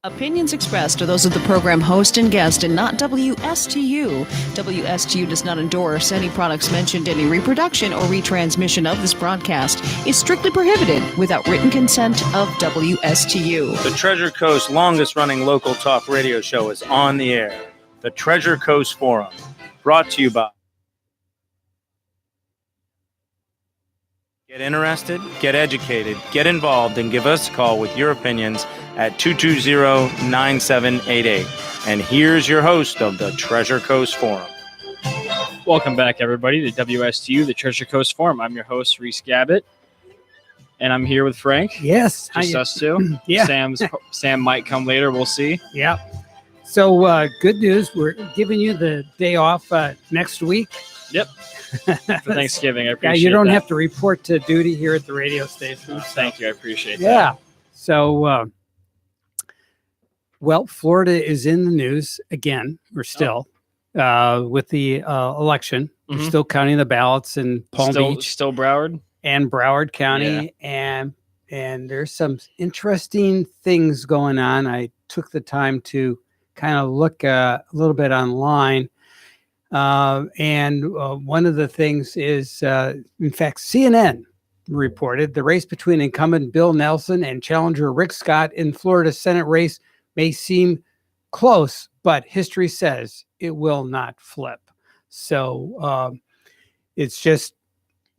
Opinions expressed are those of the program host and guest and not WSTU. WSTU does not endorse any products mentioned. Any reproduction or retransmission of this broadcast is strictly prohibited without written consent of WSTU. The Treasure Coast longest-running local talk radio show is on the air. The Treasure Coast Forum, brought to you by... Get interested, get educated, get involved, and give us a call with your opinions at 220-9788. And here's your host of the Treasure Coast Forum. Welcome back, everybody, to WSTU, the Treasure Coast Forum. I'm your host, Reese Gabbett, and I'm here with Frank. Yes. Just us two. Yeah. Sam might come later. We'll see. Yeah. So good news. We're giving you the day off next week. Yep. For Thanksgiving. I appreciate you don't that. have to report to duty here at the radio station. Thank you. I appreciate that. Yeah. So, Florida is in the news again. We're still with the election. Mm-hmm. We're still counting the ballots in Palm Beach. Still Broward? And Broward County. Yeah. And there's some interesting things going on. I took the time to kind of look a little bit online. One of the things is, in fact, CNN reported the race between incumbent Bill Nelson and challenger Rick Scott in Florida's Senate race may seem close, but history says it will not flip. So it's just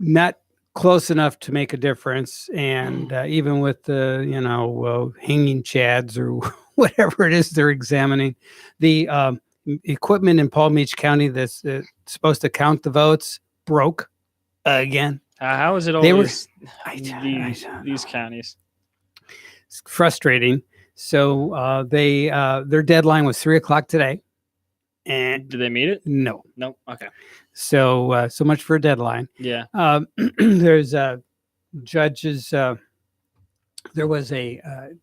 not close enough to make a difference. And even with the, hanging chads or whatever it is they're examining, the equipment in Palm Beach County that's supposed to count the votes broke again. How is it always these counties? It's frustrating. So their deadline was 3:00 today. And did they meet it? No. Okay. So much for a deadline. Yeah. There's judges. There was a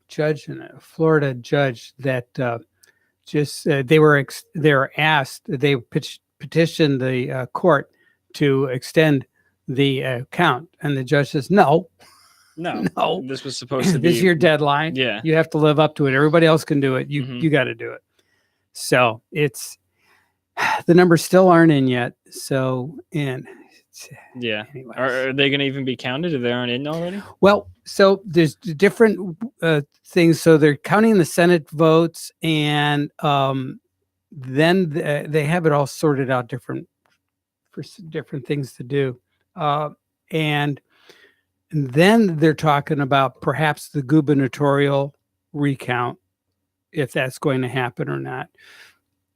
judge and a Florida judge that they were asked. They petitioned the court to extend the count, and the judge says no. This was supposed to be. This is your deadline. Yeah, you have to live up to it. Everybody else can do it. You got to do it. So it's the numbers still aren't in yet. So yeah. Anyways. Are they going to even be counted if they aren't in already? Well, so there's different things. So they're counting the Senate votes, and then they have it all sorted out different things to do. And then they're talking about perhaps the gubernatorial recount, if that's going to happen or not.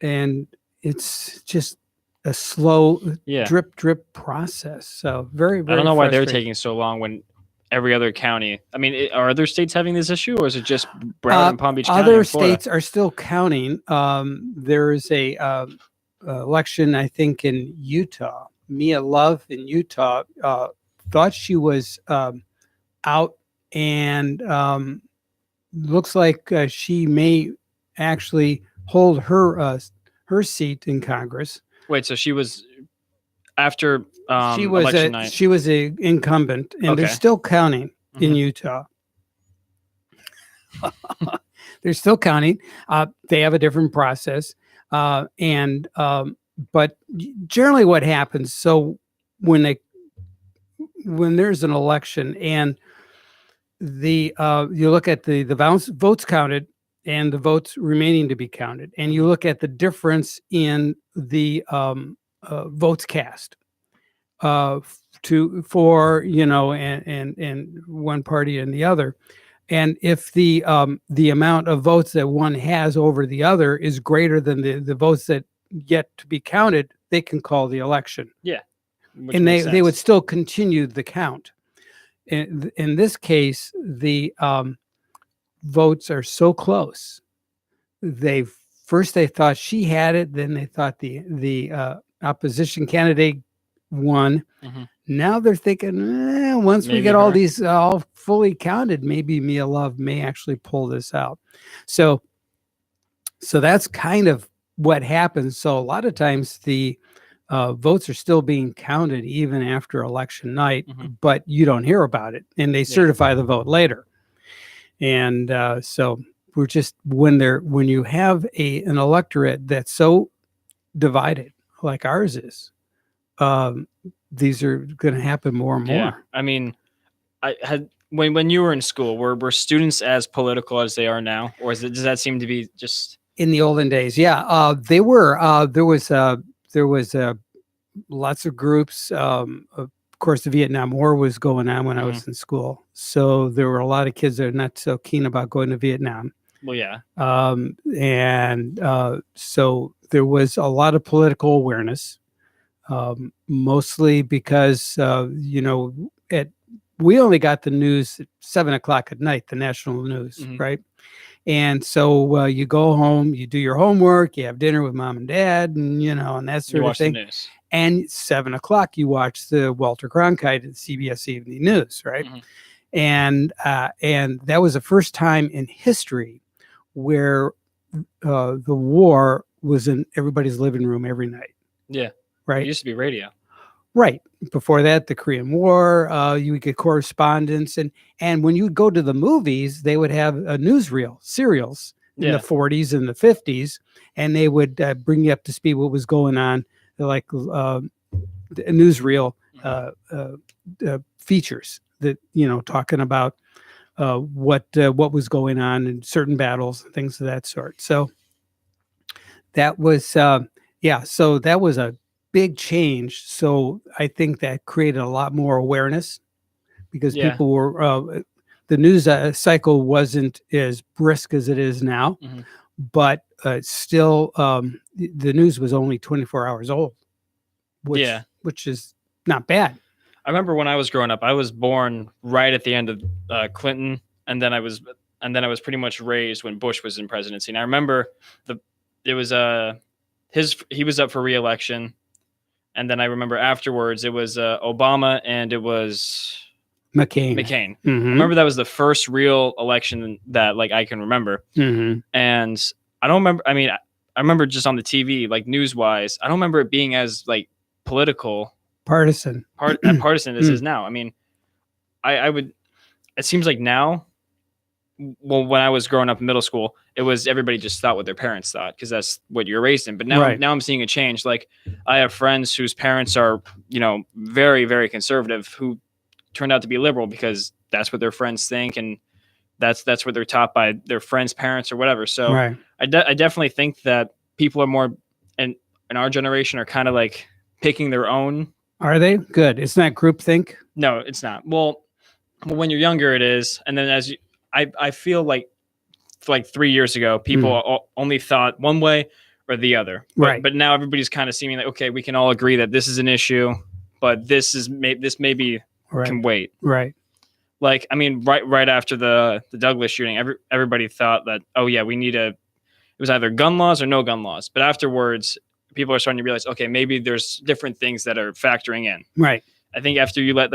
And it's just a slow drip process. So very, very I don't know why they're frustrating. taking so long when every other county. I mean, are other states having this issue, or is it just Broward and Palm Beach County? Other states are still counting. There is a election, I think, in Utah. Mia Love in Utah thought she was out, and looks like she may actually hold her seat in Congress. Wait, so she was after she was election night. She was an incumbent, and they're still counting in Utah. They're still counting. They have a different process, but generally, what happens? So when there's an election and you look at the votes counted and the votes remaining to be counted, and you look at the difference in the votes cast for one party and the other, and if the amount of votes that one has over the other is greater than the votes that yet to be counted, they can call the election. Yeah, and they would still continue the count. In this case, the votes are so close. They thought she had it, then they thought the opposition candidate won. Mm-hmm. Now they're thinking, once we get all these all fully counted, maybe Mia Love may actually pull this out. So that's kind of what happens. So a lot of times the votes are still being counted even after election night, but you don't hear about it, and they certify the vote later. And so we're just when you have an electorate that's so divided like ours is, these are going to happen more and more. Yeah, I mean, I had when you were in school, were students as political as they are now, or does that seem to be just In the olden days? Yeah, they were. There was lots of groups. Of course, the Vietnam War was going on when I was in school, so there were a lot of kids that are not so keen about going to Vietnam. well, yeah, So there was a lot of political awareness, mostly because we only got the news at 7:00 at night, the national news, right? And so you go home, you do your homework, you have dinner with mom and dad, and and that sort you of watch the thing. news. And 7:00 you watch the Walter Cronkite at CBS Evening News, right? And that was the first time in history where the war was in everybody's living room every night. Yeah, it Right. used to be radio. Right. Before that, the Korean War, you would get correspondence. And when you would go to the movies, they would have a newsreel, serials in the 40s and the 50s, and they would bring you up to speed what was going on, like newsreel features that, talking about what was going on in certain battles and things of that sort. So that was, so that was a big change. So I think that created a lot more awareness because people were, the news cycle wasn't as brisk as it is now, but still the news was only 24 hours old, which is not bad. I remember when I was growing up, I was born right at the end of Clinton, and then I was pretty much raised when Bush was in presidency. And I remember he was up for re-election, and then I remember afterwards it was Obama and it was McCain. I remember that was the first real election that I can remember. And I don't remember. I mean, I remember just on the TV, news wise, I don't remember it being as political. Partisan as is now. I mean, I would. It seems like now, well, when I was growing up in middle school, it was everybody just thought what their parents thought because that's what you're raised in. But now, now I'm seeing a change. I have friends whose parents are, very, very conservative who turned out to be liberal because that's what their friends think and that's what they're taught by their friends' parents or whatever. So I definitely think that people are more, and in our generation are kind of picking their own. Are they? Good. It's not groupthink? No, it's not. Well, when you're younger, it is. And then I feel like 3 years ago, people only thought one way or the other. But now everybody's kind of seeming okay, we can all agree that this is an issue, but this maybe can wait. Right. I mean, right after the Douglas shooting, everybody thought that, oh yeah, it was either gun laws or no gun laws. But afterwards, people are starting to realize, okay, maybe there's different things that are factoring in. Right. I think after you let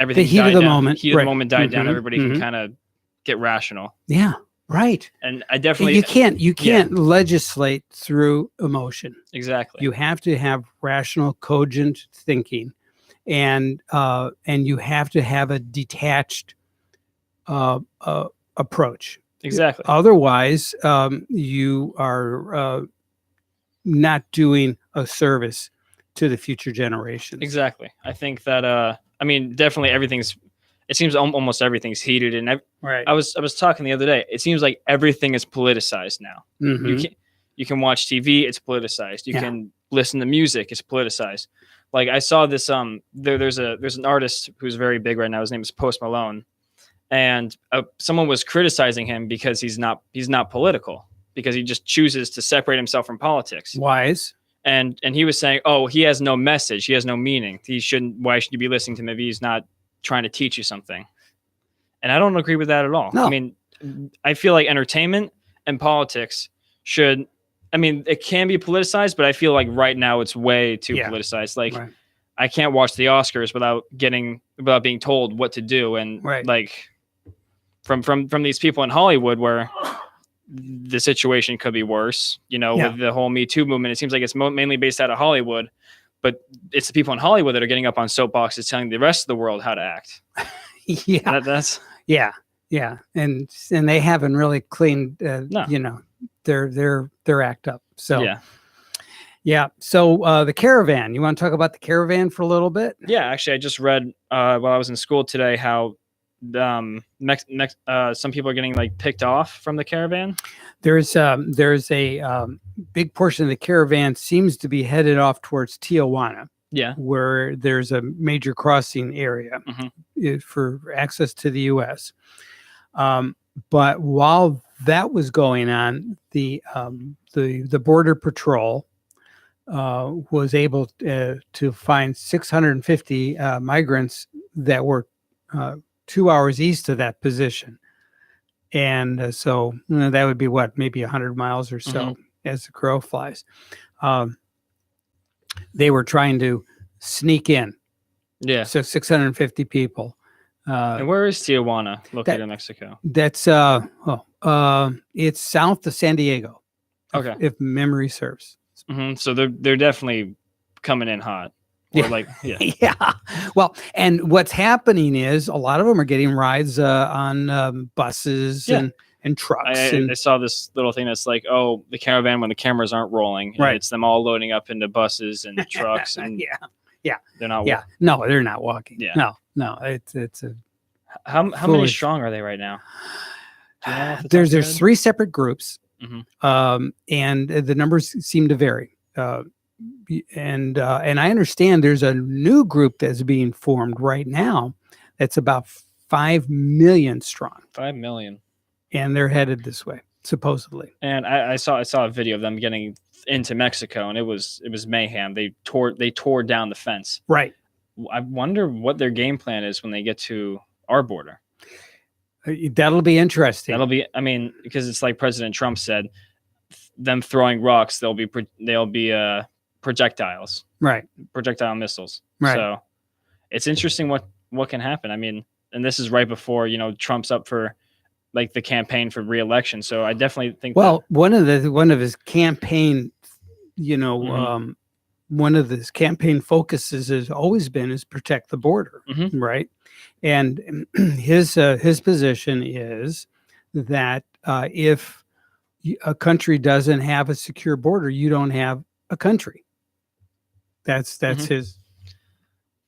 everything the heat of the moment, of the moment died down, everybody can kind of get rational. Yeah. Right. And I definitely you can't legislate through emotion. Exactly. You have to have rational, cogent thinking, and you have to have a detached approach. Exactly. Otherwise, you are not doing a service to the future generations. Exactly. I think that I mean, definitely it seems almost everything's heated, and I was talking the other day. It seems like everything is politicized now. You can watch TV, it's politicized. You can listen to music, it's politicized. I saw this there's an artist who's very big right now. His name is Post Malone, and someone was criticizing him because he's not political, because he just chooses to separate himself from politics. Wise. And he was saying, oh, he has no message. He has no meaning. Why should you be listening to him if he's not trying to teach you something? And I don't agree with that at all. No. I mean, I feel like entertainment and politics it can be politicized, but I feel like right now it's way too politicized. I can't watch the Oscars without being told what to do. And from these people in Hollywood where the situation could be worse, with the whole Me Too movement. It seems like it's mainly based out of Hollywood, but it's the people in Hollywood that are getting up on soapboxes telling the rest of the world how to act. Yeah, and they haven't really cleaned, No. you know, their act up. So Yeah. yeah. So the caravan. You want to talk about the caravan for a little bit? Yeah, actually, I just read while I was in school today how some people are getting like picked off from the caravan. There's a big portion of the caravan seems to be headed off towards Tijuana, Yeah. where there's a major crossing area for access to the U.S. But while that was going on, the Border Patrol was able to find 650 migrants that were 2 hours east of that position. And so that would be maybe 100 miles or so as the crow flies. They were trying to sneak in. Yeah. So 650 people. And where is Tijuana located in Mexico? That's it's south of San Diego. Okay. If memory serves. So they're definitely coming in hot. Or Yeah. Well, and what's happening is a lot of them are getting rides on buses and trucks. I saw this little thing that's like, oh, the caravan when the cameras aren't rolling. And Right. It's them all loading up into buses and trucks. And they're not. Yeah. No, they're not walking. Yeah. No. It's a How many foolish. strong are they right now? Do you know off the top of There's your head? 3 separate groups, Mhm. and the numbers seem to vary. And I understand there's a new group that's being formed right now that's about 5 million strong, 5 million. and they're headed this way supposedly. And I saw a video of them getting into Mexico, and it was mayhem. They tore down the fence. Right. I wonder what their game plan is when they get to our border. That'll be interesting. That'll be, I mean, because it's like President Trump said, them throwing rocks, they'll be projectile missiles. Right. So it's interesting what can happen. I mean, and this is right before, Trump's up for like the campaign for re-election. So I definitely think one of his campaign, one of his campaign focuses has always been is protect the border, right? And his position is that if a country doesn't have a secure border, you don't have a country. That's his.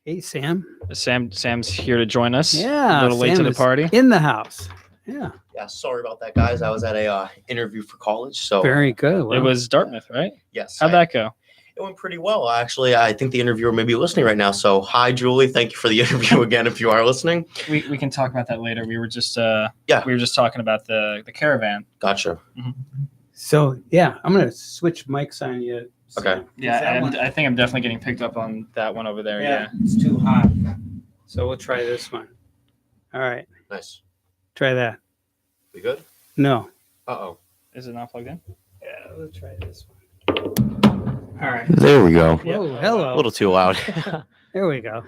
Hey, Sam. Sam's here to join us. Yeah, a little late Sam to the is party. in the house. Yeah, Yeah, sorry about that, guys. I was at a interview for college, so very good. It Well, was Dartmouth, right? yes, How'd that go? it went pretty well. Actually, I think the interviewer may be listening right now. So, hi, Julie. Thank you for the interview again. If you are listening, We can talk about that later. We were just Yeah. we were just talking about the caravan. gotcha. so yeah, I'm gonna switch mics on you. Sam. Okay. Yeah, That and one- I think I'm definitely getting picked up on that one over there. Yeah. it's too hot. So we'll try this one. All right, Nice. try that. We good? No. Uh-oh. Is it not plugged in? Yeah, we'll try this one. All right. There we go. Whoa, hello. A little too loud. There we go.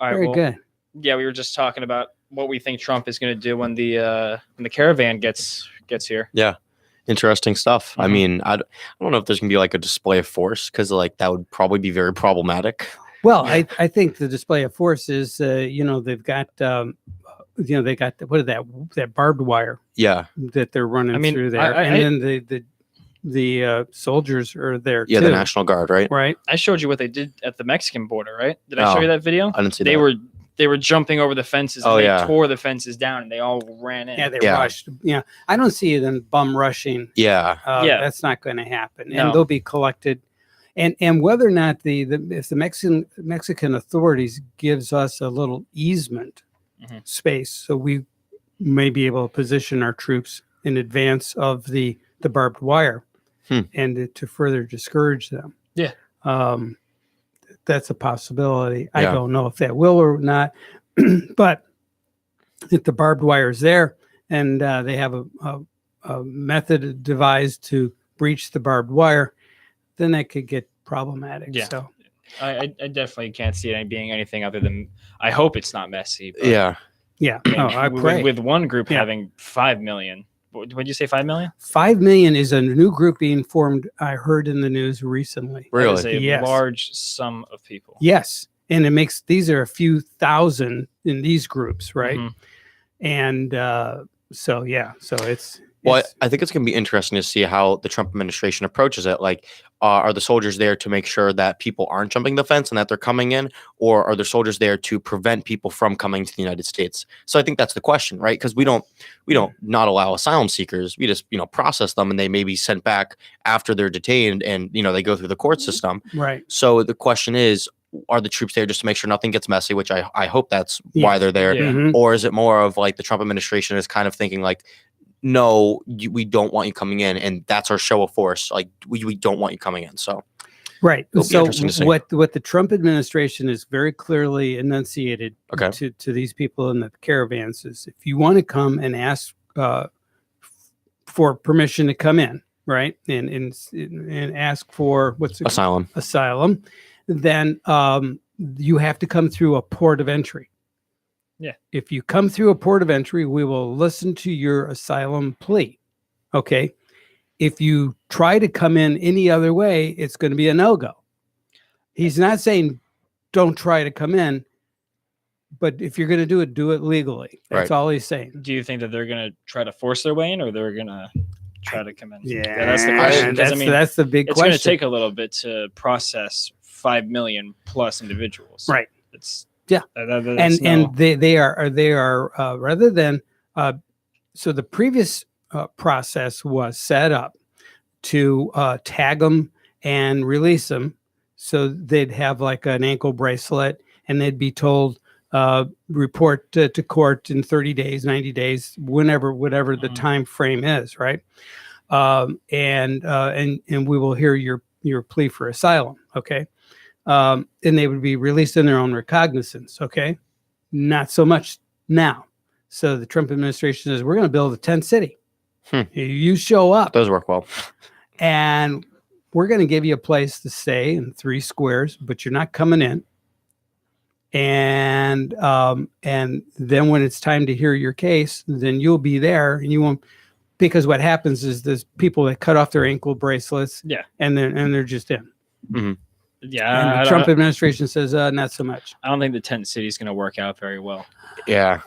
All right. Very well, good. Yeah, we were just talking about what we think Trump is going to do when the caravan gets here. Interesting stuff. I Mhm. mean, I don't know if there's gonna be like a display of force because like that would probably be very problematic. Well, I think the display of force is, they've got, they got what is that barbed wire Yeah. that they're running I mean, through there, and then the soldiers are there Yeah, too, the National Guard, right? right? I showed you what they did at the Mexican border, right? Did I show Oh, you that video? I didn't see They that. were jumping over the fences and Oh, they yeah. tore the fences down and they all ran in. Yeah, they Yeah. rushed. Yeah, I don't see them bum rushing. Yeah. Yeah. That's not going to happen, No. and they'll be collected. And whether or not if the Mexican authorities gives us a little easement Mhm. space, so we may be able to position our troops in advance of the barbed wire, and to further discourage them. Yeah. That's a possibility. I Yeah. don't know if that will or not, but if the barbed wire is there and they have a method devised to breach the barbed wire, then that could get problematic. Yeah. So I definitely can't see it being anything other than I hope it's not messy. But, Yeah. yeah, I mean, I pray. with one group Yeah. having 5 million. Would you say 5 million? 5 million is a new group being formed. I heard in the news recently. That is Really? a Yes. large sum of people. Yes, and these are a few thousand in these groups, right? Mhm. And so it's Well, I think it's going to be interesting to see how the Trump administration approaches it. Like, are the soldiers there to make sure that people aren't jumping the fence and that they're coming in, or are the soldiers there to prevent people from coming to the United States? So I think that's the question, right? Because we don't not allow asylum seekers. We just process them, and they may be sent back after they're detained, and they go through the court system. right. So the question is, are the troops there just to make sure nothing gets messy? Which I hope that's why they're there. Yeah. Mhm. Or is it more of like the Trump administration is kind of thinking like, no, we don't want you coming in, and that's our show of force. Like we don't want you coming in. So Right. It'll be So interesting to see. what the Trump administration is very clearly enunciated Okay. to these people in the caravans is, if you want to come and ask for permission to come in, right, and ask for asylum, then you have to come through a port of entry. Yeah. If you come through a port of entry, we will listen to your asylum plea. Okay. If you try to come in any other way, it's going to be a no-go. He's not saying don't try to come in, but if you're going to do it legally. That's Right. all he's saying. Do you think that they're going to try to force their way in, or they're going to try to come in? Yeah, that's the question. 'cause, that's the big it's going to question. take a little bit to process 5 million plus individuals. Right. It's Yeah. And they are rather than so the previous process was set up to tag them and release them, so they'd have like an ankle bracelet, and they'd be told report to court in 30 days, 90 days, whatever the time frame is, right? And we will hear your plea for asylum, okay? And they would be released in their own recognizance, okay? Not so much now. So the Trump administration says, we're going to build a tent city. You show up, Those work well. and we're going to give you a place to stay in 3 squares, but you're not coming in. And then when it's time to hear your case, then you'll be there, and you won't, because what happens is there's people that cut off their ankle bracelets, Yeah. and they're just in. Yeah. And the Trump administration says not so much. I don't think the tent city is going to work out very well. Yeah.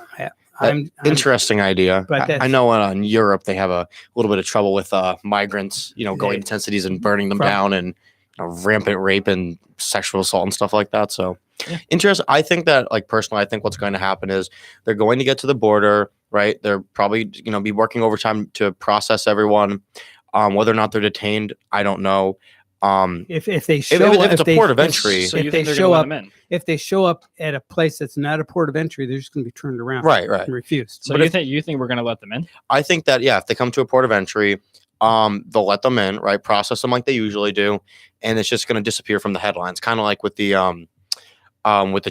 Interesting idea. But I that's- know in Europe they have a little bit of trouble with migrants, going to tent cities and burning them down, and rampant rape and sexual assault and stuff like that. So interesting. I think that, like, personally, I think what's going to happen is they're going to get to the border, right? They're probably be working overtime to process everyone. Whether or not they're detained, I don't know. If they show if it's a port of entry, So if you they think they're show going up, to let them in? if they show up at a place that's not a port of entry, they're just going to be turned around, right. and refused. So But you think we're going to let them in? I think that, if they come to a port of entry, they'll let them in, right? Process them like they usually do, and it's just going to disappear from the headlines, kind of like with the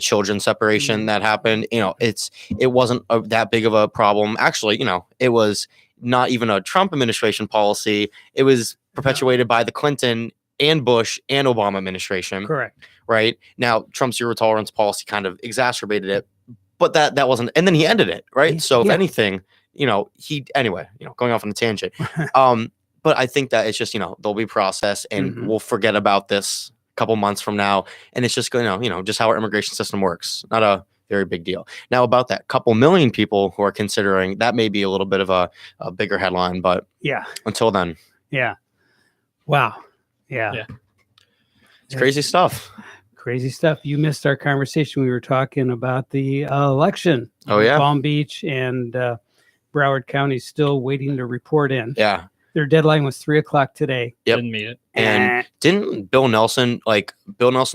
children separation that happened. It wasn't that big of a problem. Actually, it was not even a Trump administration policy. It was perpetuated by the Clinton and Bush and Obama administration. Correct. Right? Now, Trump's zero tolerance policy kind of exacerbated it, but that wasn't, and then he ended it, right? So if Yeah. anything, going off on a tangent. But I think that it's just, they'll be processed, and Mhm. we'll forget about this a couple months from now. And it's just going to, just how our immigration system works. Not a very big deal. Now, about that couple million people who are considering, that may be a little bit of a bigger headline, but Yeah. until then, Yeah. Wow. Yeah. Yeah. it's crazy stuff. Crazy stuff. You missed our conversation. We were talking about the election. Oh, yeah? Palm Beach and Broward County still waiting to report in. Yeah. Their deadline was 3:00 today. Yep. Didn't meet it. And didn't Bill Nelson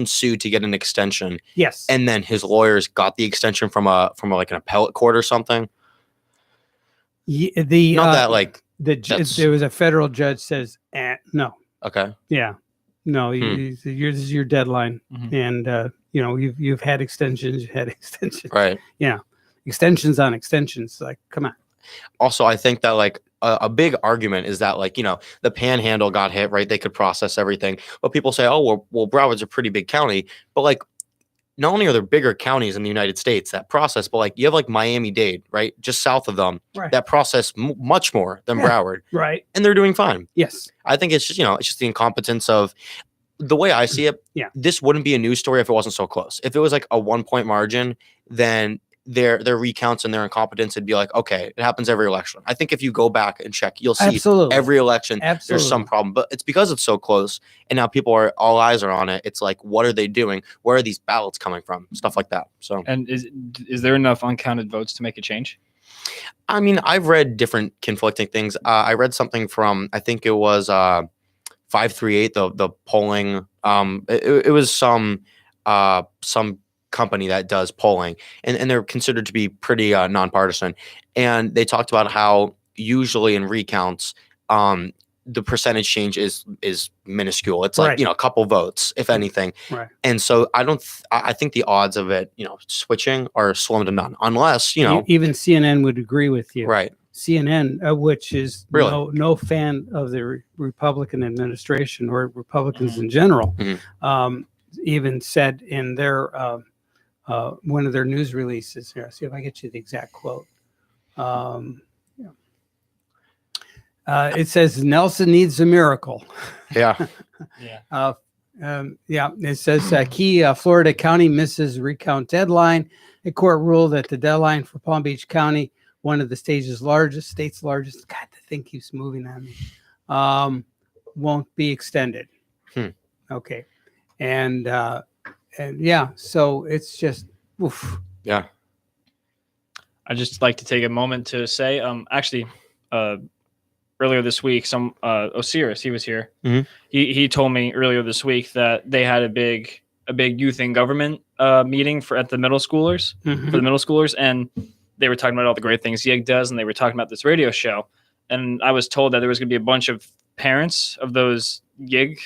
sued to get an extension, Yes. and then his lawyers got the extension from like an appellate court or something? The Not that like, there was a federal judge says no. okay. Yeah. No, this is your deadline. Mhm. And you've had extensions, Right. extensions on extensions. Like, come on. Also, I think that like a big argument is that, like, the Panhandle got hit, right? They could process everything, but people say, oh, well, Broward's a pretty big county, but like, not only are there bigger counties in the United States that process, but like you have like Miami-Dade, right, just south of them, Right. that process much more than Broward, Right. and they're doing fine. Yes. I think it's just it's just the incompetence of the way I see it. Yeah. This wouldn't be a news story if it wasn't so close. If it was like a 1-point margin, then their recounts and their incompetence and be like, okay, it happens every election. I think if you go back and check, you'll see Absolutely. every election Absolutely. there's some problem. But it's because it's so close, and now all eyes are on it. It's like, what are they doing? Where are these ballots coming from? Stuff like that. So, And is there enough uncounted votes to make a change? I mean, I've read different conflicting things. I read something from, I think it was 538, the polling. It was some company that does polling, and they're considered to be pretty nonpartisan. And they talked about how usually in recounts, the percentage change is minuscule. It's like, Right. a couple votes, if anything. Right. And so I think the odds of it, switching are slim to none, unless, Even CNN would agree with you. right. CNN, which is Really? no fan of the Republican administration or Republicans in general, Mhm. even said in their one of their news releases. Here, see if I get you the exact quote. It says Nelson needs a miracle. Yeah. Yeah. It says key Florida County misses recount deadline. A court ruled that the deadline for Palm Beach County, one of the state's largest, God, the thing keeps moving on me, won't be extended. Okay. And yeah, so it's just, oof. Yeah. I'd just like to take a moment to say, earlier this week, Osiris, he was here. Mhm. He told me earlier this week that they had a big youth and government meeting at the middle schoolers for the middle schoolers, and they were talking about all the great things YIG does, and they were talking about this radio show. And I was told that there was going to be a bunch of parents of those YIG,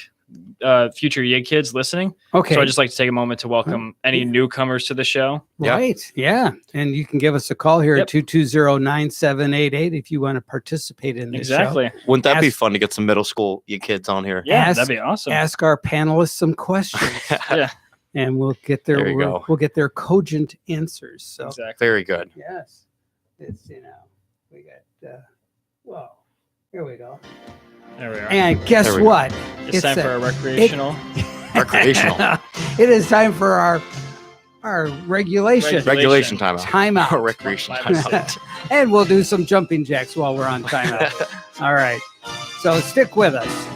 future YIG kids listening. Okay. So I'd just like to take a moment to welcome any newcomers to the show. Yeah. Right. Yeah. And you can give us a call here Yep. at 220-9788 if you want to participate in this show. Exactly. Wouldn't that be Ask- fun to get some middle school kids on here? Yeah, Ask- that'd be awesome. Ask our panelists some questions Yeah, and we'll get There you go. we'll get their cogent answers. So exactly. Very good. yes, it's, we got, whoa, here we go. There we are. And guess There we go. what? It's time a- for a recreational. Recreational. It is time for our regulation Regulation timeout. timeout. Recreation Live timeout. And we'll do some jumping jacks while we're on timeout. All right. So stick with us.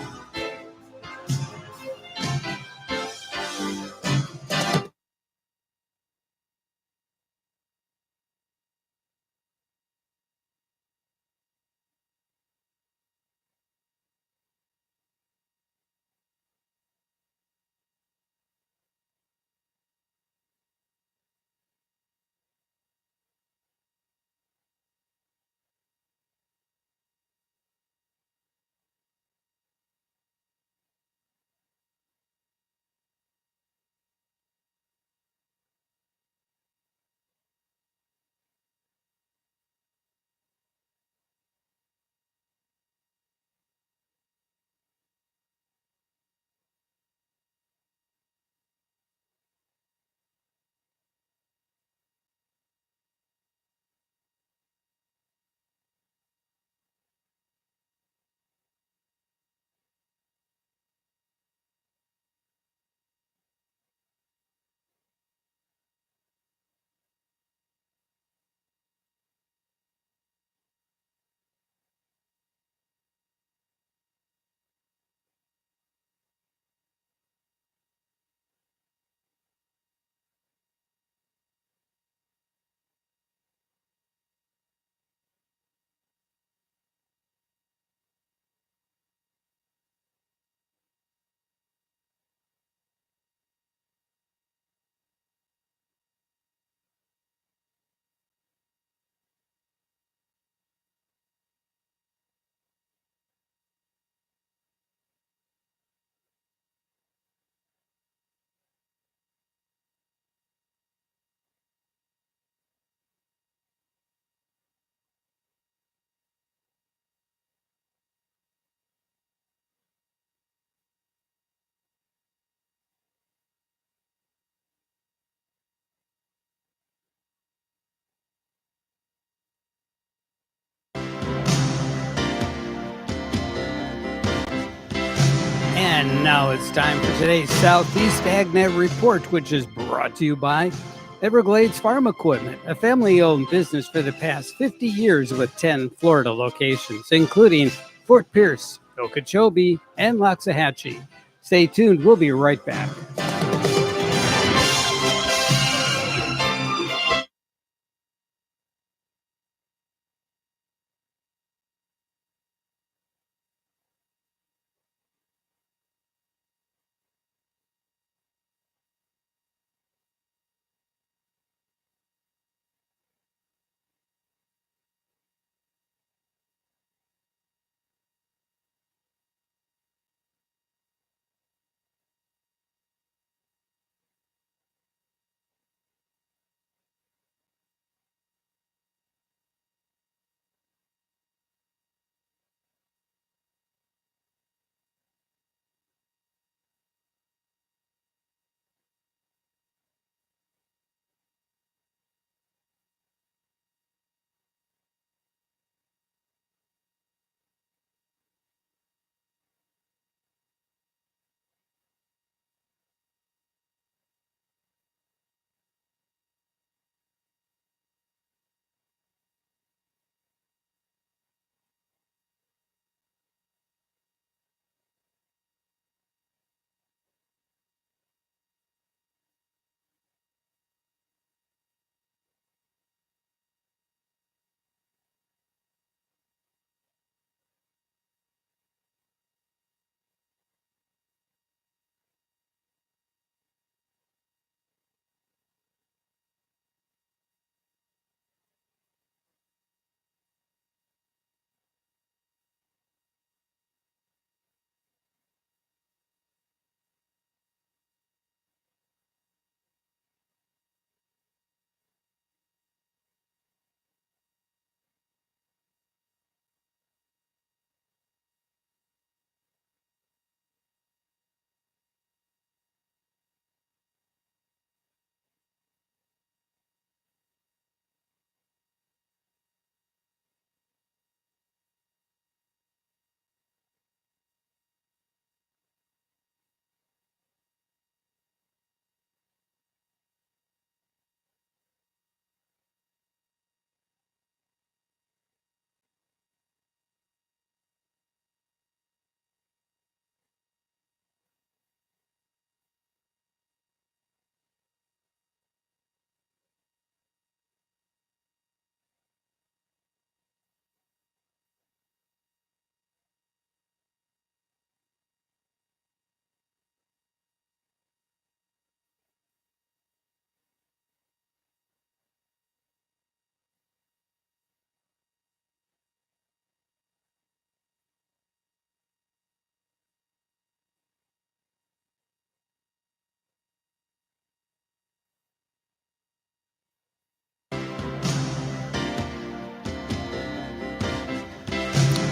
And now it's time for today's Southeast AgNet Report, which is brought to you by Everglades Farm Equipment, a family-owned business for the past 50 years with 10 Florida locations, including Fort Pierce, Okeechobee, and Loxahatchee. Stay tuned. We'll be right back.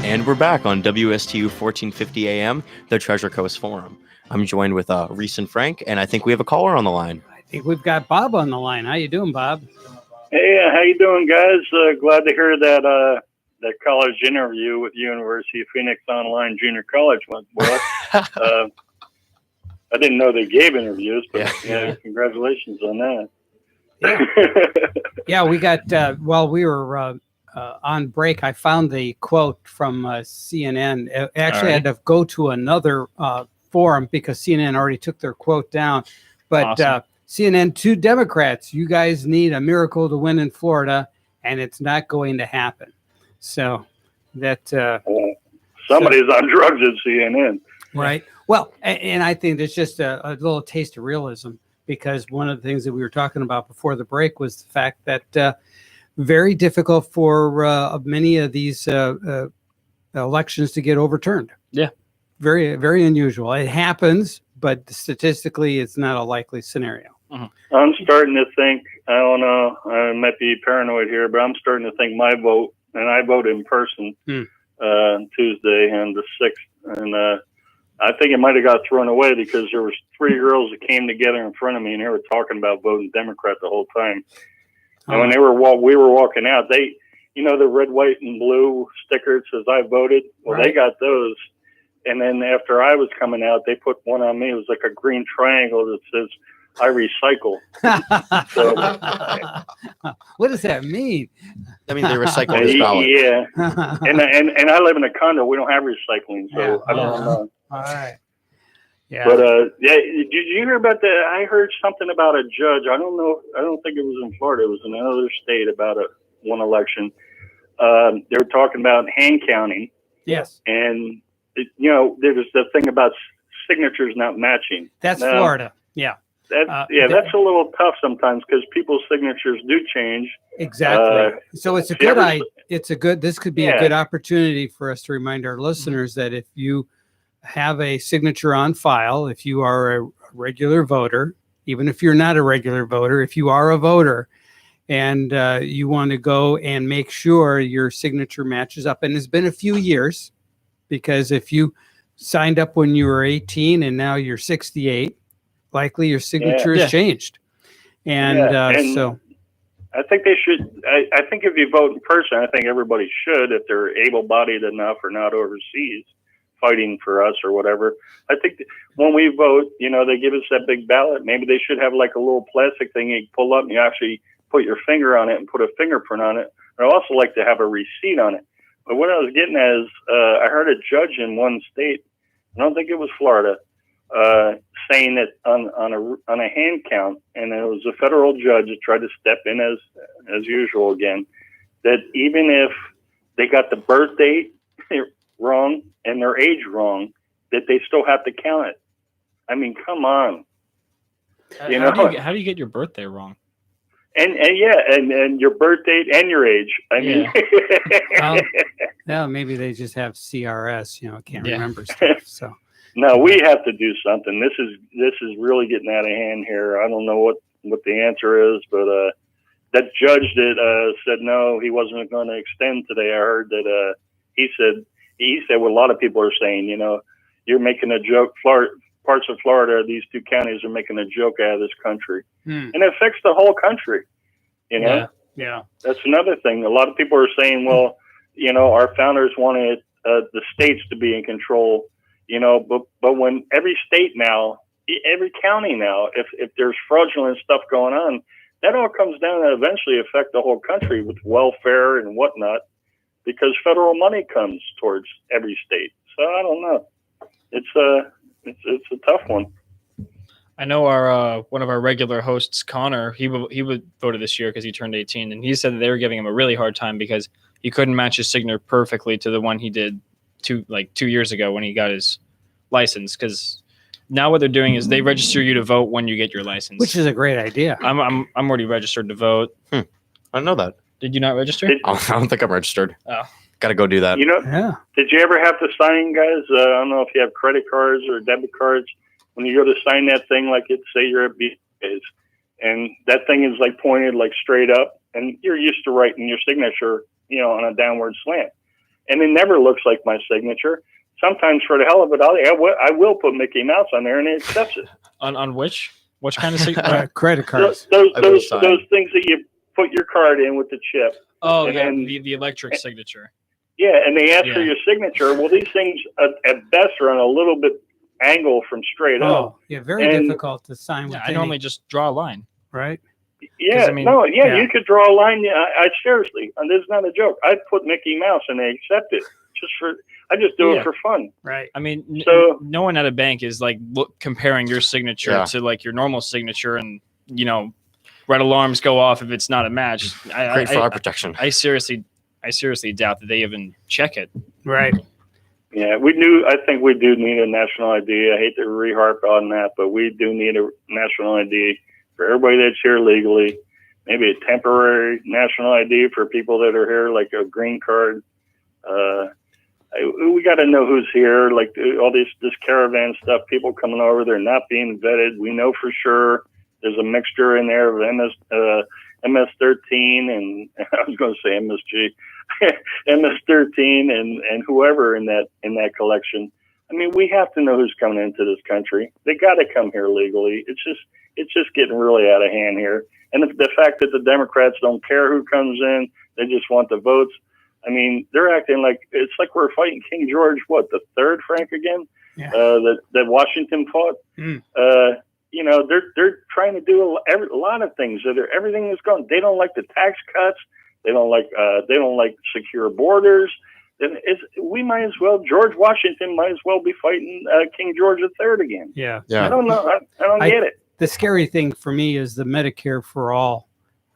And we're back on WSTU 1450 AM, the Treasure Coast Forum. I'm joined with Reese and Frank, and I think we have a caller on the line. I think we've got Bob on the line. How you doing, Bob? Hey, how you doing, guys? Glad to hear that that college interview with University of Phoenix Online Junior College went well. I didn't know they gave interviews, but yeah congratulations on that. Yeah, we got, while we were on break, I found the quote from CNN. Actually, I had to go to another forum because CNN already took their quote down. But Awesome. CNN, 2 Democrats, you guys need a miracle to win in Florida, and it's not going to happen. So that... somebody's on drugs at CNN. Right. Well, and I think there's just a little taste of realism, because one of the things that we were talking about before the break was the fact that very difficult for many of these elections to get overturned. Yeah. Very, very unusual. It happens, but statistically, it's not a likely scenario. Mm-hmm. I'm starting to think, I don't know, I might be paranoid here, but I'm starting to think my vote, and I vote in person Tuesday and the 6th, and I think it might have got thrown away because there was 3 girls that came together in front of me, and they were talking about voting Democrat the whole time. And when we were walking out, they, the red, white, and blue sticker that says I voted. Well, They got those. And then after I was coming out, they put one on me. It was like a green triangle that says I recycle. What does that mean? I mean, they recycle his ballot. Yeah, and I live in a condo. We don't have recycling, so I don't know. All right. Yeah. But yeah, did you hear about that? I heard something about a judge. I don't know. I don't think it was in Florida. It was in another state about one election. They were talking about hand counting. Yes. And there's the thing about signatures not matching. That's Florida. Yeah. That's a little tough sometimes because people's signatures do change. Exactly. So it's a good idea. This could be a good opportunity for us to remind our listeners that if you have a signature on file, if you are a regular voter, even if you're not a regular voter, if you are a voter and you want to go and make sure your signature matches up, and it's been a few years, because if you signed up when you were 18 and now you're 68, likely your signature has changed. And so I think they should. I think if you vote in person, I think everybody should, if they're able-bodied enough or not overseas fighting for us or whatever. I think when we vote, they give us that big ballot. Maybe they should have like a little plastic thing you pull up and you actually put your finger on it and put a fingerprint on it. I'd also like to have a receipt on it. But what I was getting at is I heard a judge in one state, I don't think it was Florida, saying that on a hand count, and it was a federal judge that tried to step in as usual again, that even if they got the birth date wrong and their age wrong, that they still have to count it. I mean, come on. How do you get your birthday wrong? And your birth date and your age. I mean, maybe they just have CRS. Can't remember stuff. So no, we have to do something. This is really getting out of hand here. I don't know what the answer is, but that judge that said no, he wasn't going to extend today. I heard that he said what a lot of people are saying. You're making a joke. Parts of Florida, these two counties are making a joke out of this country. And it affects the whole country, Yeah. That's another thing. A lot of people are saying, well, our founders wanted the states to be in control, but when every state now, every county now, if there's fraudulent stuff going on, that all comes down to eventually affect the whole country with welfare and whatnot, because federal money comes towards every state. So I don't know. It's a tough one. I know our one of our regular hosts, Connor, he voted this year because he turned 18, and he said that they were giving him a really hard time because he couldn't match his signature perfectly to the one he did 2 years ago when he got his license. Because now what they're doing is they register you to vote when you get your license, which is a great idea. I'm already registered to vote. I didn't know that. Did you not register? I don't think I'm registered. Oh. Got to go do that. Did you ever have to sign, guys? I don't know if you have credit cards or debit cards. When you go to sign that thing, like say you're at BJ's, and that thing is like pointed like straight up, and you're used to writing your signature, on a downward slant, and it never looks like my signature. Sometimes, for the hell of it, I will put Mickey Mouse on there, and it accepts it. On which kind of signature? Credit cards. Those things that you put your card in with the chip. Oh, and then the electric signature. Yeah, and they ask for your signature. Well, these things at best are on a little bit angle from straight up. Yeah, very difficult to sign with. I normally just draw a line. Right? Yeah, you could draw a line. I seriously, and this is not a joke. I'd put Mickey Mouse and they accept it. I just do it for fun. Right. I mean, no one at a bank is like comparing your signature to like your normal signature, and red alarms go off if it's not a match. Great fraud protection. I seriously doubt that they even check it. Right. Yeah, I think we do need a national ID. I hate to re-harp on that, but we do need a national ID for everybody that's here legally. Maybe a temporary national ID for people that are here, like a green card. We got to know who's here, like all this caravan stuff, people coming over, they're not being vetted. We know for sure there's a mixture in there of MS-13 and I was going to say MSG. MS-13 and whoever in that collection. I mean, we have to know who's coming into this country. They got to come here legally. It's just getting really out of hand here. And the fact that the Democrats don't care who comes in, they just want the votes. I mean, they're acting like it's like we're fighting King George, the third, Frank, again? Yeah. That Washington fought. they're trying to do a lot of things. Everything is going. They don't like the tax cuts. They don't like secure borders. Then we might as well. George Washington might as well be fighting King George III again. Yeah. I don't know. I don't get it. The scary thing for me is the Medicare for all.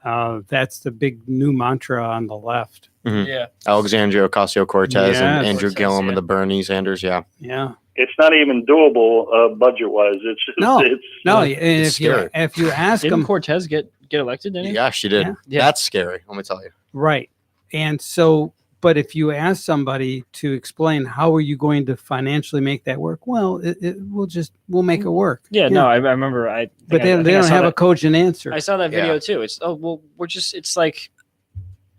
That's the big new mantra on the left. Mhm. Yeah. Alexandria Ocasio-Cortez Yes. and Andrew Cortez, Gillum yeah. and the Bernie Sanders. Yeah. Yeah. It's not even doable budget-wise. It's just, No. It's No, Yeah, and it's if you ask Didn't them, Cortez get elected? Didn't he? Yeah, she did. Yeah. Yeah. That's scary. Let me tell you. right, and so, but if you ask somebody to explain how are you going to financially make that work, well, we'll make it work. Yeah, no, I remember. But they don't have a cogent answer. I saw that video Yeah. too. It's it's like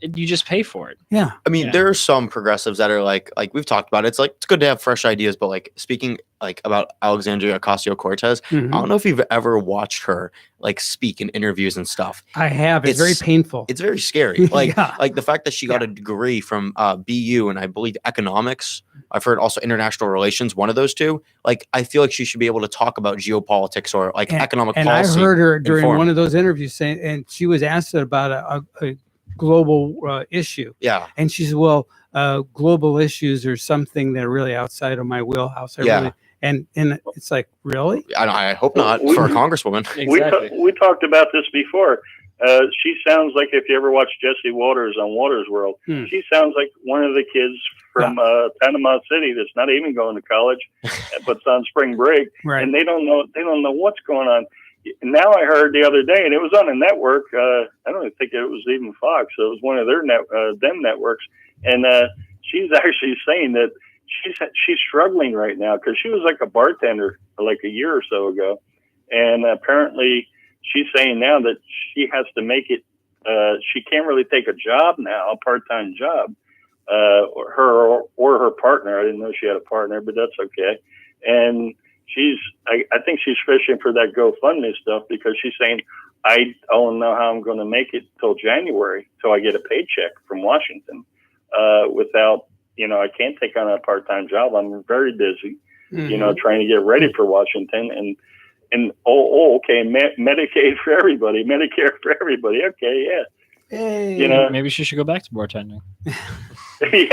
you just pay for it. Yeah. I mean, Yeah. there are some progressives that are like we've talked about. It's good to have fresh ideas, but like speaking like about Alexandria Ocasio-Cortez, Mhm. I don't know if you've ever watched her like speak in interviews and stuff. I have. It's very It's- painful. It's very scary. Like Yeah. like the fact that she got Yeah. a degree from BU and I believe economics. I've heard also international relations, one of those two. Like I feel like she should be able to talk about geopolitics or like economic and policy. I heard her during informed. one of those interviews saying, and she was asked about a global issue, Yeah. and she said, "Well, global issues are something that are really outside of my wheelhouse." Yeah. And it's like, really? I hope not We- for a congresswoman. Exactly. We talked about this before. She sounds like, if you ever watch Jesse Waters on Waters World, Hmm. she sounds like one of the kids from Panama City that's not even going to college, but's on spring break, Right. and they don't know what's going on. Now I heard the other day, and it was on a network. I don't even think it was even Fox. So it was one of their them networks, and she's actually saying that she's struggling right now because she was like a bartender like a year or so ago, and apparently she's saying now that she has to make it. She can't really take a job now, a part-time job, or her partner. I didn't know she had a partner, but that's okay. And I think she's fishing for that GoFundMe stuff because she's saying, I don't know how I'm going to make it till January, till I get a paycheck from Washington, without, I can't take on a part-time job. I'm very busy, Mhm. trying to get ready for Washington and okay, Medicaid for everybody, Medicare for everybody. Okay. Yeah. Hey. Maybe she should go back to bartending. It's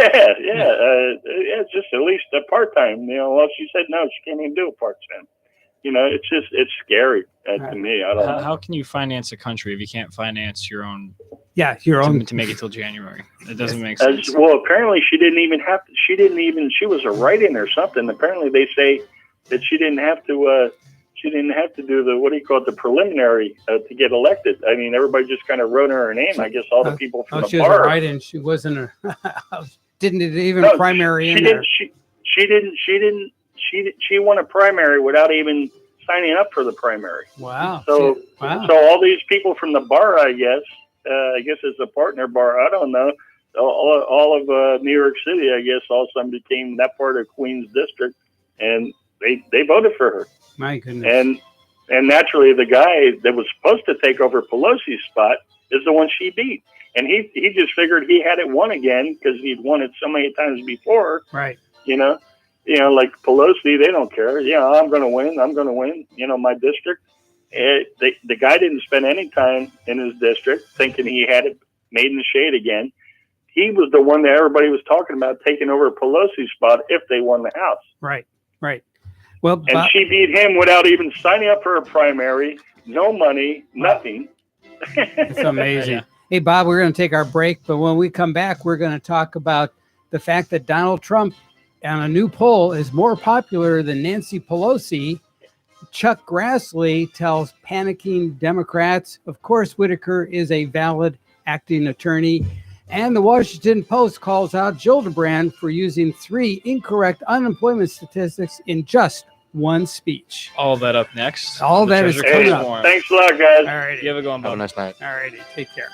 just at least a part-time, well, she said, no, she can't even do a part-time. It's scary to me. I don't know. How can you finance a country if you can't finance your own Yeah, your own. to make it till January? It doesn't make sense. Well, apparently she was a write-in or something. Apparently they say that she didn't have to do the preliminary to get elected. I mean, everybody just kind of wrote her name. I guess all the people from She the was a bar. write-in. She wasn't didn't even No, primary in she there. didn't. She won a primary without even signing up for the primary. Wow. So, Wow. so all these people from the bar, I guess it's a partner bar. I don't know. All of New York City, I guess, all of a sudden became that part of Queens District, and they voted for her. My goodness. And naturally, the guy that was supposed to take over Pelosi's spot is the one she beat. And he just figured he had it won again because he'd won it so many times before. Right. Like Pelosi, they don't care. I'm going to win. I'm going to win. My district. The guy didn't spend any time in his district thinking he had it made in the shade again. He was the one that everybody was talking about taking over Pelosi's spot if they won the House. Right. Right. Well, And she beat him without even signing up for a primary. No money, nothing. it's amazing. Yeah. Hey, Bob, we're going to take our break, but when we come back, we're going to talk about the fact that Donald Trump on a new poll is more popular than Nancy Pelosi. Chuck Grassley tells panicking Democrats, of course, Whitaker is a valid acting attorney. And the Washington Post calls out Gillibrand for using 3 incorrect unemployment statistics in just one speech. All that up next. All The that is Treasure coming Coast up. Forum. Thanks a lot, guys. All righty. You have a good one, Have a Bob. nice night. All righty. Take care.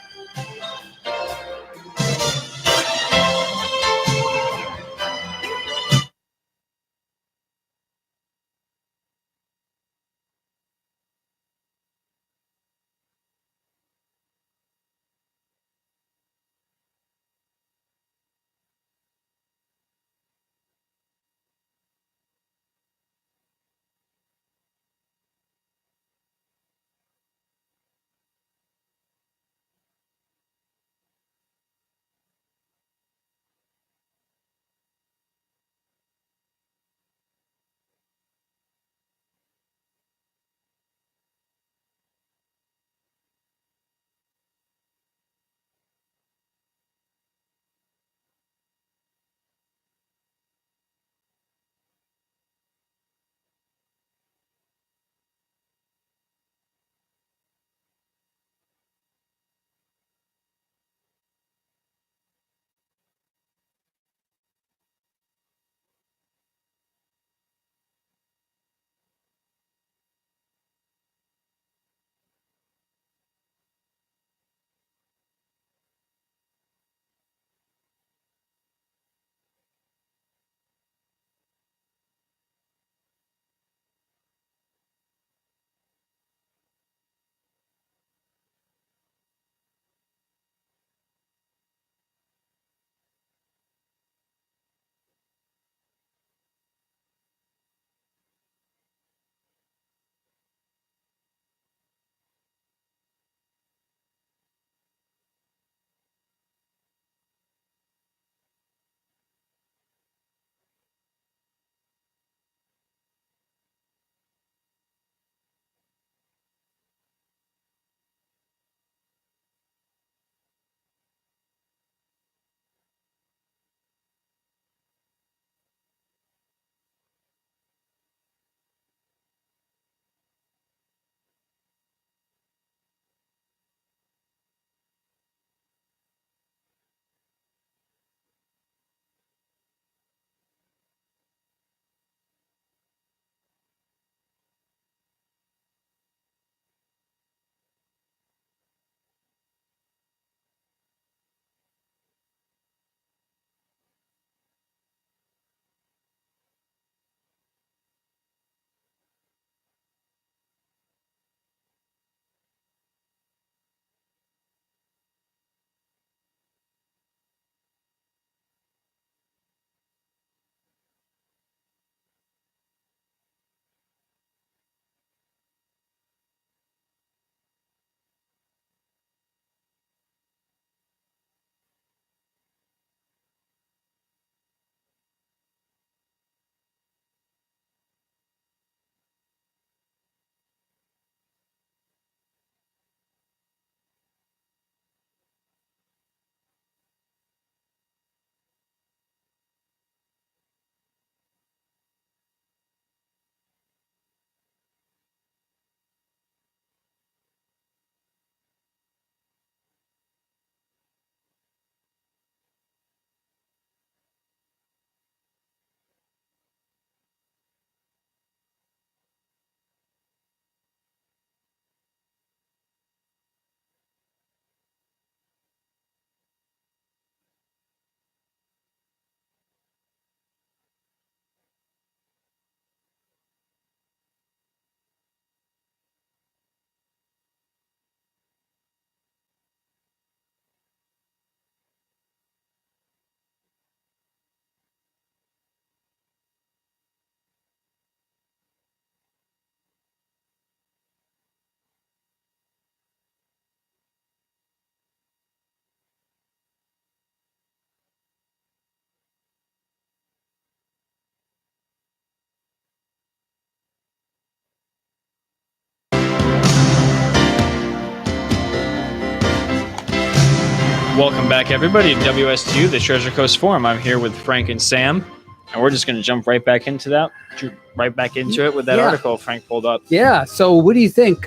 Welcome back, everybody, to WSTU, the Treasure Coast Forum. I'm here with Frank and Sam, and we're just going to jump right back into it with that article Frank pulled up. Yeah. So, what do you think?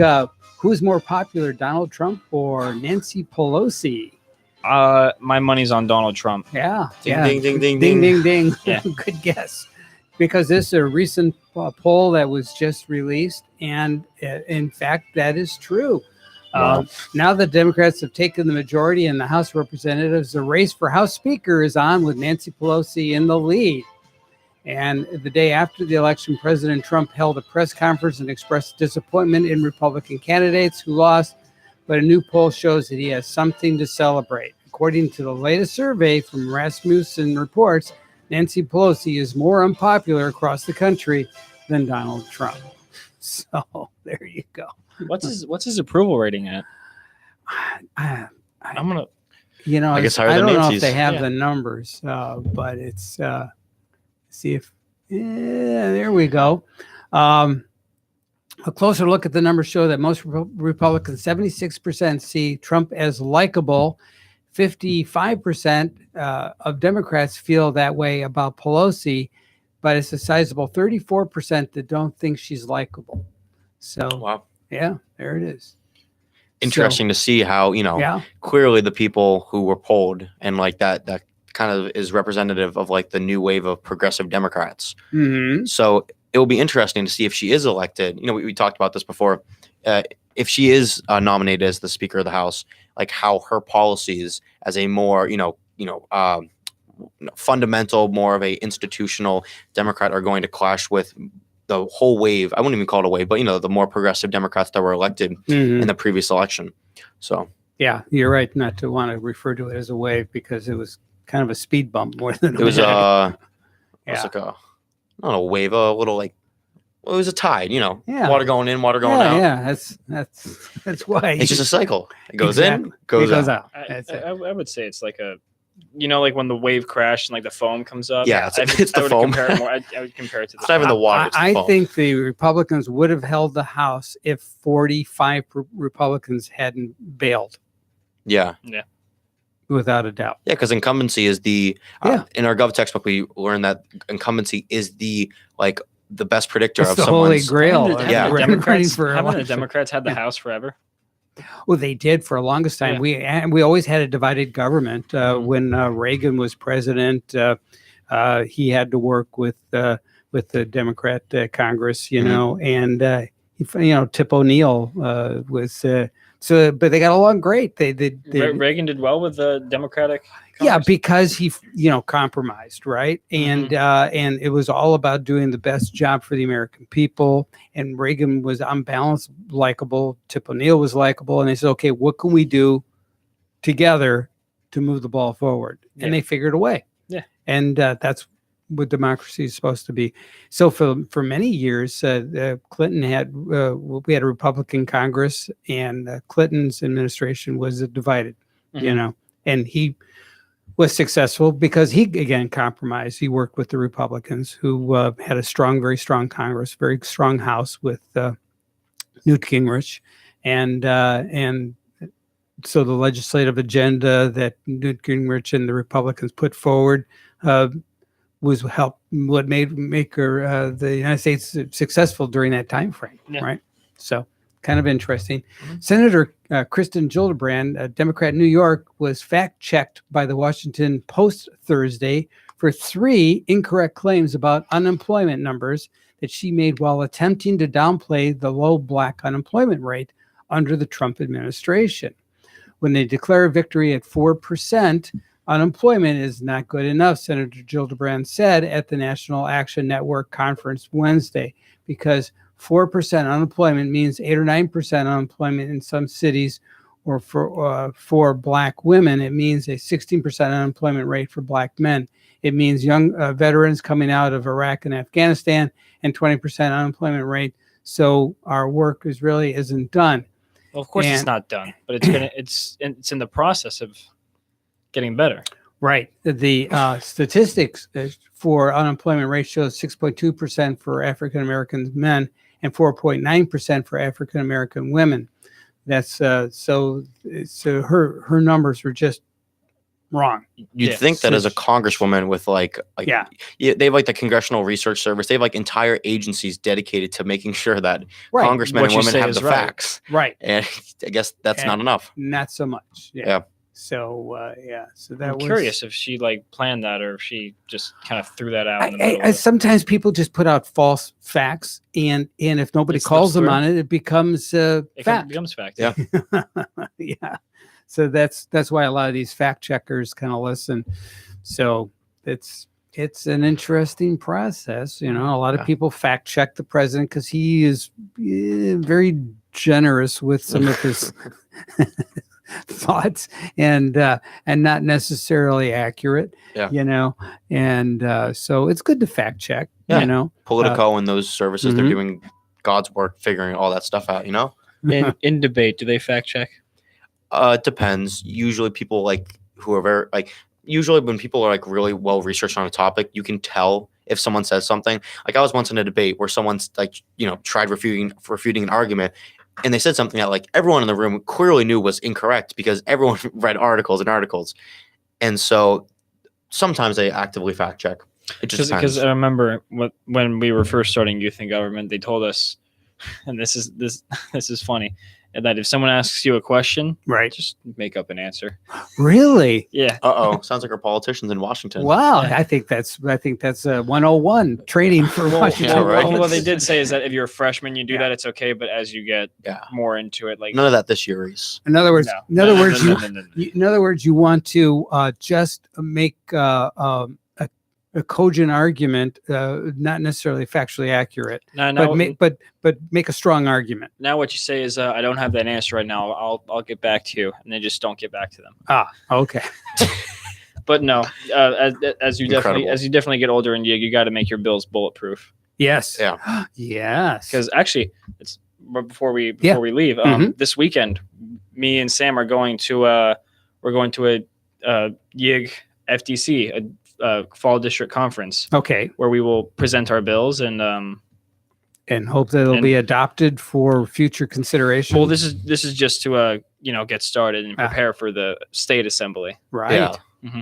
Who's more popular, Donald Trump or Nancy Pelosi? My money's on Donald Trump. Yeah. Ding, ding, ding, ding, ding. ding, ding. Yeah. Good guess. Because this is a recent poll that was just released, and in fact, that is true. Wow. Now the Democrats have taken the majority in the House of Representatives. The race for House Speaker is on with Nancy Pelosi in the lead. And the day after the election, President Trump held a press conference and expressed disappointment in Republican candidates who lost. But a new poll shows that he has something to celebrate. According to the latest survey from Rasmussen Reports, Nancy Pelosi is more unpopular across the country than Donald Trump. So there you go. What's his approval rating at? I'm gonna. I guess higher I than don't know if Nancy's. they have Yeah. the numbers, but it's see if there we go. A closer look at the numbers show that most Republicans, 76%, see Trump as likable. 55% of Democrats feel that way about Pelosi, but it's a sizable 34% that don't think she's likable. So, Wow. yeah, there it is. Interesting to see how, Yeah. clearly the people who were polled and like that kind of is representative of like the new wave of progressive Democrats. Mm-hmm. So it will be interesting to see if she is elected. We talked about this before. If she is nominated as the Speaker of the House, like how her policies as a more, fundamental, more of a institutional Democrat are going to clash with the whole wave. I wouldn't even call it a wave, but the more progressive Democrats that were elected Mm-hmm. in the previous election. So Yeah, you're right not to want to refer to it as a wave because it was kind of a speed bump more than it was wave. it was Yeah. like not a wave, a little it was a tide, Yeah. water going in, water going out. Yeah, that's why It's just a cycle. It goes Exactly. in, goes it goes out. out. That's it. I would say it's like a, like when the wave crashed and like the foam comes up. Yeah, it's the I would foam. Compare it more, I would compare it to It's not even the water. It's the I foam. think the Republicans would have held the House if 45 Republicans hadn't bailed, Yeah. without a doubt. Yeah, because incumbency is the Yeah. in our Gov textbook we learned that incumbency is the best predictor It's of the holy someone's. grail. Haven't the- Yeah. haven't the Running Democrats, for haven't the election. Democrats had the Yeah. House forever? Well, they did for the longest time. Yeah. We always had a divided government. When Reagan was president, he had to work with the Democrat Congress, and Tip O'Neill was. But they got along great. They Reagan did well with the Democratic. yeah, Congress? because he compromised, right? And it was all about doing the best job for the American people. And Reagan was on balance likable. Tip O'Neill was likable, and they said, "Okay, what can we do together to move the ball forward?" Yeah. And they figured a way. Yeah. And that's what democracy is supposed to be. So for many years, Clinton we had a Republican Congress, and Clinton's administration was divided. Mhm. And he was successful because he again compromised. He worked with the Republicans, who had a very strong Congress, very strong House with Newt Gingrich, and so the legislative agenda that Newt Gingrich and the Republicans put forward was what made the United States successful during that time frame, Yeah. right? So kind of interesting. Senator Kristen Gillibrand, a Democrat in New York, was fact-checked by the Washington Post Thursday for 3 incorrect claims about unemployment numbers that she made while attempting to downplay the low Black unemployment rate under the Trump administration. When they declare victory at 4%, unemployment is not good enough, Senator Gillibrand said at the National Action Network conference Wednesday, because 4% unemployment means 8 or 9% unemployment in some cities, or for Black women, it means a 16% unemployment rate for Black men. It means young veterans coming out of Iraq and Afghanistan, and 20% unemployment rate. So our work isn't done. Well, of course, it's And- not done, but it's in the process of getting better. Right. The statistics for unemployment rate shows 6.2% for African American men and 4.9% for African American women. That's so her numbers were just wrong. You'd Yeah, think that as a switch. congresswoman with like Yeah. they have like the Congressional Research Service. They have like entire agencies dedicated to making sure that Right. congressmen What and you women say have is the right. facts. Right. And I guess that's And- not enough. Not so much. Yeah. Yeah. So so that I'm was curious if she like planned that or if she just kind of threw that out in the middle. I of it. sometimes people just put out false facts, and if nobody It slips calls them through. on it, it becomes It fact. becomes fact. Yeah. Yeah. So that's why a lot of these fact checkers kind of listen. So it's an interesting process. You know, a lot Yeah. of people fact check the president because he is very generous with some of his thoughts and not necessarily accurate. Yeah. You know, and so it's good to fact check. Yeah. You know, Politico and those services, they're mhm. doing God's work, figuring all that stuff out. You know, In debate, do they fact check? it depends. Usually, people like who are very like. Usually, when people are like really well researched on a topic, you can tell if someone says something. Like I was once in a debate where someone's like, tried refuting an argument, and they said something that like everyone in the room clearly knew was incorrect because everyone read articles and articles, and so sometimes they actively fact check. It just Because depends. I remember when we were first starting Youth in Government, they told us, and this is funny, that if someone asks you a question, right? just make up an answer. Really? Yeah. Sounds like our politicians in Washington. Wow, Yeah. I think that's a 101 training for Washington. yeah, right. Well, what they did say is that if you're a freshman, you do Yeah. that, it's okay. But as you get Yeah. more into it, like None of that this year, Reese. In other words, no, in other words, you want to just make a cogent argument, not necessarily factually accurate, but make a strong argument. now what you say is, I don't have that answer right now. I'll get back to you, and they just don't get back to them. Ah, okay. But no, as you Incredible. definitely get older and you got to make your bills bulletproof. Yes. Yeah. Yes. Because actually, it's before we Yeah. leave. Mhm. This weekend, me and Sam are going to a YIG FDC, a fall district conference, Okay. where we will present our bills and And hope that it'll And- be adopted for future consideration. well, this is just to get started and Ah. prepare for the state assembly. right. Yeah.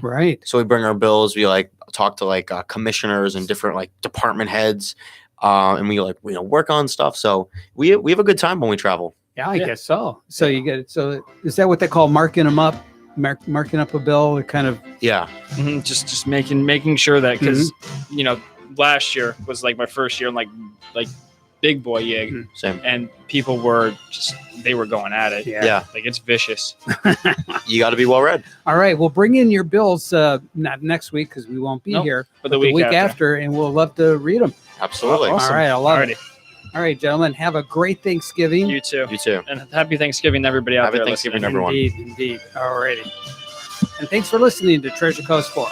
Right. So we bring our bills. We like talk to like commissioners and different like department heads, and we like work on stuff. So we have a good time when we travel. Yeah, I Yeah. guess so. So you get so is that what they call marking them up? Marking up a bill, it kind of Yeah. Just making sure that because Mm-hmm. last year was like my first year in like big boy YIG, Mhm. Same. and people were they were going at it. Yeah. Like it's vicious. You got to be well read. All right, we'll bring in your bills not next week because we won't be Nope, here, but but the week after. after, and we'll love to read them. Absolutely. Awesome. All right, I love it. Alrighty. All right, gentlemen, have a great Thanksgiving. You too. You too. And happy Thanksgiving to everybody out Happy there Thanksgiving, listening. everyone. Indeed. All righty. And thanks for listening to Treasure Coast Forum.